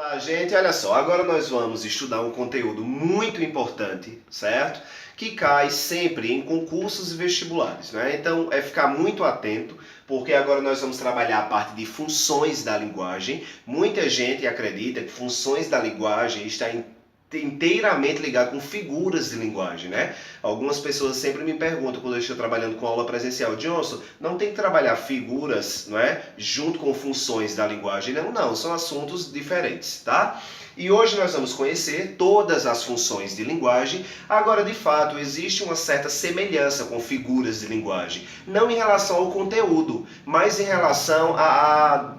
Olá, gente, olha só, agora nós vamos estudar um conteúdo muito importante, certo? Que cai sempre em concursos e vestibulares, né? Então é ficar muito atento, porque agora nós vamos trabalhar a parte de funções da linguagem. Muita gente acredita que funções da linguagem está inteiramente ligado com figuras de linguagem, né? Algumas pessoas sempre me perguntam quando eu estou trabalhando com aula presencial: Johnson, não tem que trabalhar figuras, não é? Junto com funções da linguagem? Não, são assuntos diferentes, tá? E hoje nós vamos conhecer todas as funções de linguagem. Agora, de fato, existe uma certa semelhança com figuras de linguagem. Não em relação ao conteúdo, mas em relação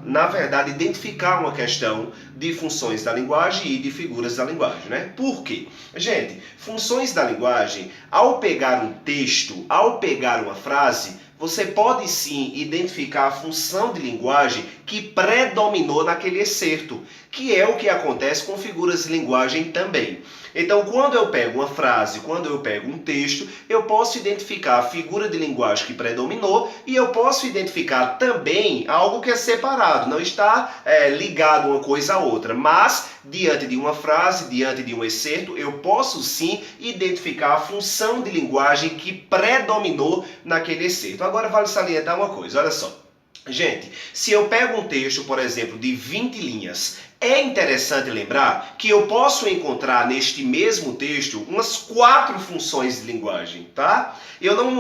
na verdade, identificar uma questão de funções da linguagem e de figuras da linguagem, né? Por quê? Gente, funções da linguagem, ao pegar um texto, ao pegar uma frase, você pode sim identificar a função de linguagem que predominou naquele excerto, que é o que acontece com figuras de linguagem também. Então, quando eu pego uma frase, quando eu pego um texto, eu posso identificar a figura de linguagem que predominou e eu posso identificar também algo que é separado, não está ligado uma coisa à outra, mas diante de uma frase, diante de um excerto, eu posso sim identificar a função de linguagem que predominou naquele excerto. Agora vale salientar uma coisa, olha só. Gente, se eu pego um texto, por exemplo, de 20 linhas, é interessante lembrar que eu posso encontrar neste mesmo texto umas 4 funções de linguagem, tá?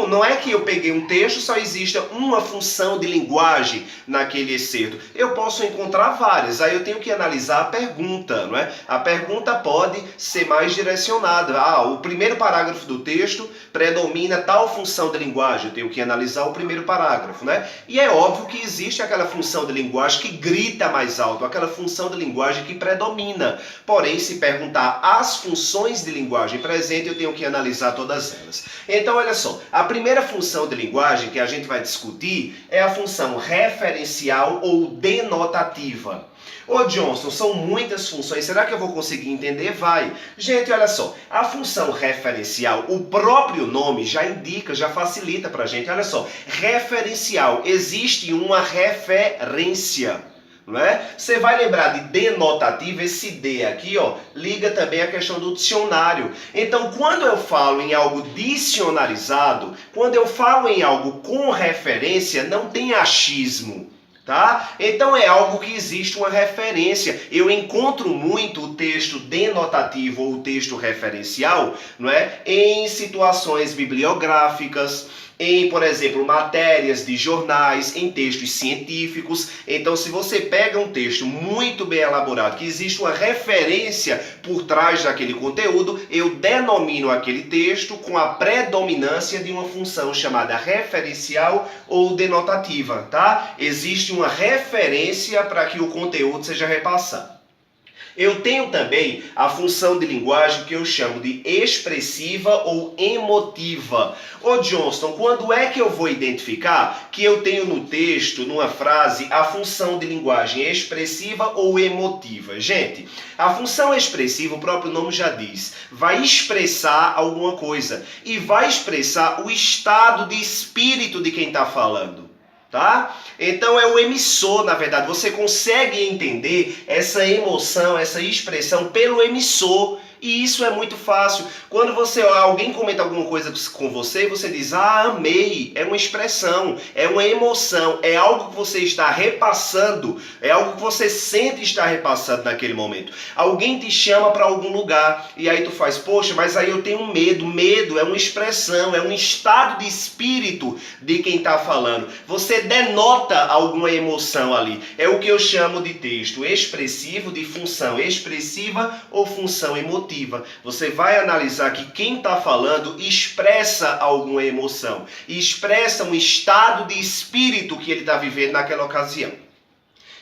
Não é que eu peguei um texto e só exista uma função de linguagem naquele excerto. Eu posso encontrar várias, aí eu tenho que analisar a pergunta, não é? A pergunta pode ser mais direcionada. O primeiro parágrafo do texto predomina tal função de linguagem, eu tenho que analisar o primeiro parágrafo, né? E é óbvio que existe aquela função de linguagem que grita mais alto, aquela função de linguagem que predomina. Porém, se perguntar as funções de linguagem presente, eu tenho que analisar todas elas. Então, olha só, a primeira função de linguagem que a gente vai discutir é a função referencial ou denotativa. Ô Johnson, são muitas funções, será que eu vou conseguir entender? Vai. Gente, olha só, a função referencial, o próprio nome já indica, já facilita pra gente. Olha só, referencial, existe uma referência. Não é? Você vai lembrar de denotativa, esse D aqui, ó, liga também a questão do dicionário. Então, quando eu falo em algo dicionarizado, quando eu falo em algo com referência, não tem achismo. Tá? Então é algo que existe uma referência. Eu encontro muito o texto denotativo ou o texto referencial, não é? Em situações bibliográficas, em, por exemplo, matérias de jornais, em textos científicos. Então, se você pega um texto muito bem elaborado, que existe uma referência por trás daquele conteúdo, eu denomino aquele texto com a predominância de uma função chamada referencial ou denotativa, tá? Existe uma referência para que o conteúdo seja repassado. Eu tenho também a função de linguagem que eu chamo de expressiva ou emotiva. Ô Johnston, quando é que eu vou identificar que eu tenho no texto, numa frase, a função de linguagem expressiva ou emotiva? Gente, a função expressiva, o próprio nome já diz, vai expressar alguma coisa e vai expressar o estado de espírito de quem está falando. Tá? Então é o emissor, na verdade. Você consegue entender essa emoção, essa expressão pelo emissor. E isso é muito fácil. Quando alguém comenta alguma coisa com você, você diz: amei. É uma expressão, é uma emoção, é algo que você está repassando, é algo que você sente estar repassando naquele momento. Alguém te chama para algum lugar e aí tu faz: poxa, mas aí eu tenho medo. Medo é uma expressão, é um estado de espírito de quem está falando. Você denota alguma emoção ali. É o que eu chamo de texto expressivo, de função expressiva ou função emotiva. Você vai analisar que quem está falando expressa alguma emoção, expressa um estado de espírito que ele está vivendo naquela ocasião.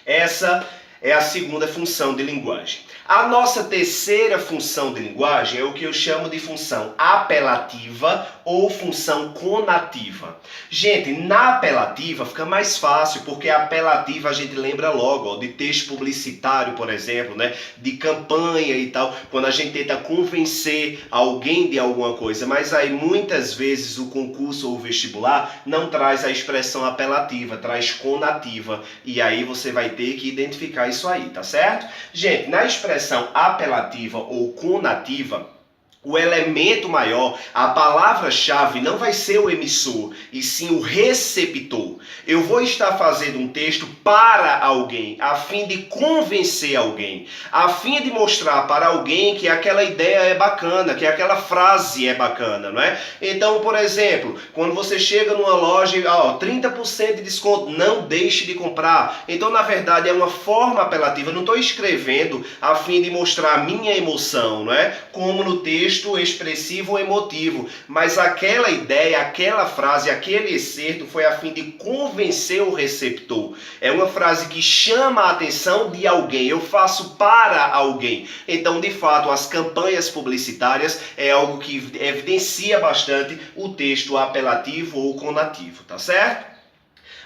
Essa é a segunda função de linguagem. A nossa terceira função de linguagem é o que eu chamo de função apelativa ou função conativa. Gente, na apelativa fica mais fácil, porque a apelativa a gente lembra logo, ó, de texto publicitário, por exemplo, né? De campanha e tal, quando a gente tenta convencer alguém de alguma coisa, mas aí muitas vezes o concurso ou o vestibular não traz a expressão apelativa, traz conativa, e aí você vai ter que identificar isso aí, tá certo? Gente, na expressão apelativa ou conativa, o elemento maior, a palavra-chave não vai ser o emissor, e sim o receptor. Eu vou estar fazendo um texto para alguém, a fim de convencer alguém, a fim de mostrar para alguém que aquela ideia é bacana, que aquela frase é bacana, não é? Então, por exemplo, quando você chega numa loja e 30% de desconto, não deixe de comprar. Então, na verdade, é uma forma apelativa. Eu não estou escrevendo a fim de mostrar a minha emoção, não é? Como no texto expressivo ou emotivo, mas aquela ideia, aquela frase, aquele excerto foi a fim de convencer o receptor. É uma frase que chama a atenção de alguém, eu faço para alguém. Então, de fato, as campanhas publicitárias é algo que evidencia bastante o texto apelativo ou conativo, tá certo?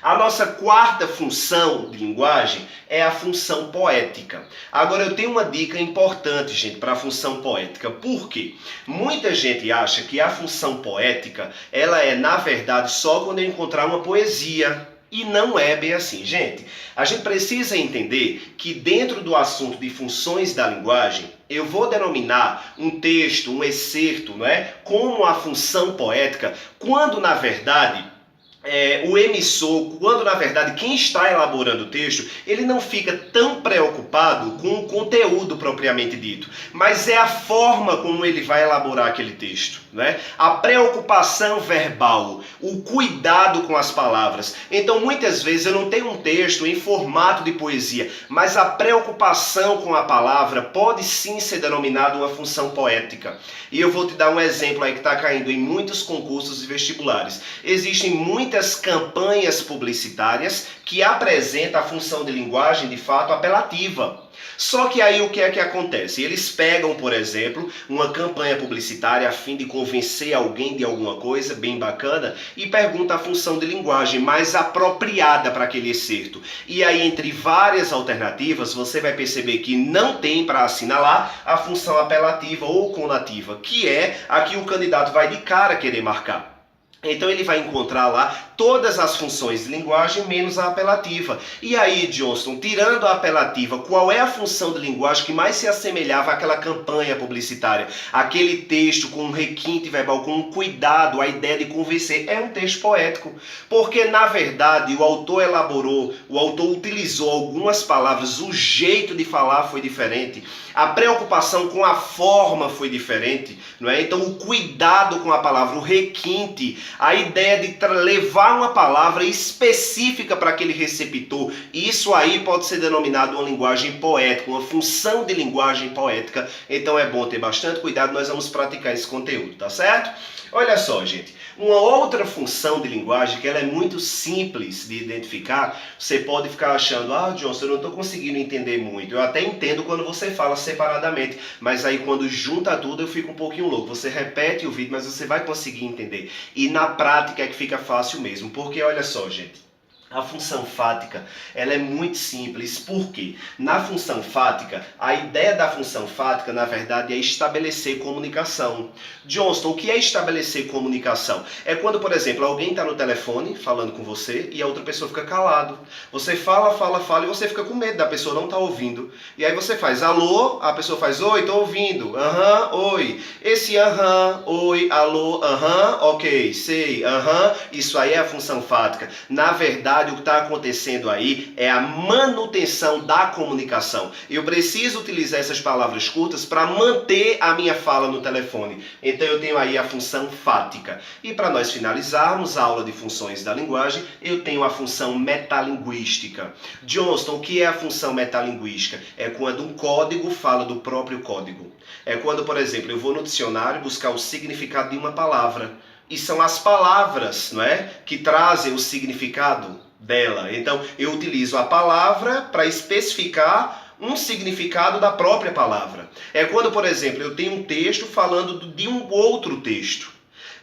A nossa quarta função de linguagem é a função poética. Agora eu tenho uma dica importante, gente, para a função poética. Por quê? Muita gente acha que a função poética, ela é, na verdade, só quando eu encontrar uma poesia. E não é bem assim, gente. A gente precisa entender que dentro do assunto de funções da linguagem, eu vou denominar um texto, um excerto, não é? Como a função poética, quando na verdade o emissor, quando na verdade quem está elaborando o texto, ele não fica tão preocupado com o conteúdo propriamente dito, mas é a forma como ele vai elaborar aquele texto, né? A preocupação verbal, o cuidado com as palavras. Então muitas vezes eu não tenho um texto em formato de poesia, mas a preocupação com a palavra pode sim ser denominada uma função poética. E eu vou te dar um exemplo aí que está caindo em muitos concursos e vestibulares. Existem muitas campanhas publicitárias que apresentam a função de linguagem de fato apelativa. Só que aí o que é que acontece? Eles pegam, por exemplo, uma campanha publicitária a fim de convencer alguém de alguma coisa bem bacana e pergunta a função de linguagem mais apropriada para aquele excerto. E aí, entre várias alternativas, você vai perceber que não tem para assinalar a função apelativa ou conativa, que é a que o candidato vai de cara querer marcar. Então ele vai encontrar lá todas as funções de linguagem menos a apelativa. E aí, Johnston, tirando a apelativa, qual é a função de linguagem que mais se assemelhava àquela campanha publicitária? Aquele texto com um requinte verbal, com um cuidado, a ideia de convencer. É um texto poético. Porque, na verdade, o autor elaborou, o autor utilizou algumas palavras, o jeito de falar foi diferente, a preocupação com a forma foi diferente, não é? Então, o cuidado com a palavra, o requinte, a ideia de levar uma palavra específica para aquele receptor, isso aí pode ser denominado uma linguagem poética, uma função de linguagem poética. Então é bom ter bastante cuidado, nós vamos praticar esse conteúdo, tá certo? Olha só, gente, uma outra função de linguagem que ela é muito simples de identificar, você pode ficar achando, Johnston, eu não estou conseguindo entender muito. Eu até entendo quando você fala separadamente, mas aí quando junta tudo eu fico um pouquinho louco. Você repete o vídeo, mas você vai conseguir entender. E na prática é que fica fácil mesmo, porque olha só, gente. A função fática, ela é muito simples. Por quê? Na função fática, a ideia da função fática, na verdade, é estabelecer comunicação. Johnston, o que é estabelecer comunicação? É quando, por exemplo, alguém está no telefone falando com você e a outra pessoa fica calado. Você fala e você fica com medo da pessoa não estar ouvindo. E aí você faz alô, a pessoa faz oi, estou ouvindo. Aham, oi. Esse aham, oi, alô, aham, ok, sei, aham. Isso aí é a função fática. Na verdade, o que está acontecendo aí é a manutenção da comunicação. Eu preciso utilizar essas palavras curtas para manter a minha fala no telefone. Então eu tenho aí a função fática. E para nós finalizarmos a aula de funções da linguagem, eu tenho a função metalinguística. Johnston, o que é a função metalinguística? É quando um código fala do próprio código. É quando, por exemplo, eu vou no dicionário buscar o significado de uma palavra. E são as palavras, não é, que trazem o significado dela. Então, eu utilizo a palavra para especificar um significado da própria palavra. É quando, por exemplo, eu tenho um texto falando de um outro texto.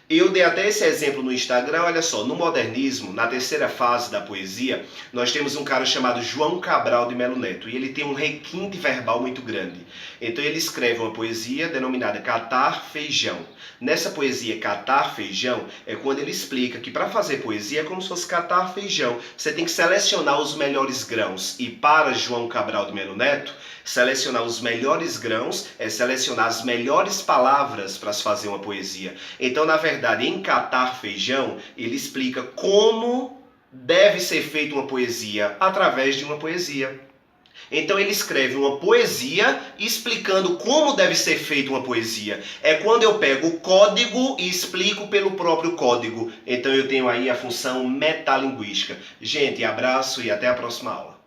Eu dei até esse exemplo no Instagram, olha só, no modernismo, na terceira fase da poesia, nós temos um cara chamado João Cabral de Melo Neto, e ele tem um requinte verbal muito grande. Então ele escreve uma poesia denominada Catar Feijão. Nessa poesia Catar Feijão, é quando ele explica que para fazer poesia é como se fosse catar feijão. Você tem que selecionar os melhores grãos. E para João Cabral de Melo Neto, selecionar os melhores grãos é selecionar as melhores palavras para se fazer uma poesia. Então, na verdade, em Catar Feijão, ele explica como deve ser feita uma poesia através de uma poesia. Então ele escreve uma poesia explicando como deve ser feita uma poesia. É quando eu pego o código e explico pelo próprio código. Então eu tenho aí a função metalinguística. Gente, abraço e até a próxima aula.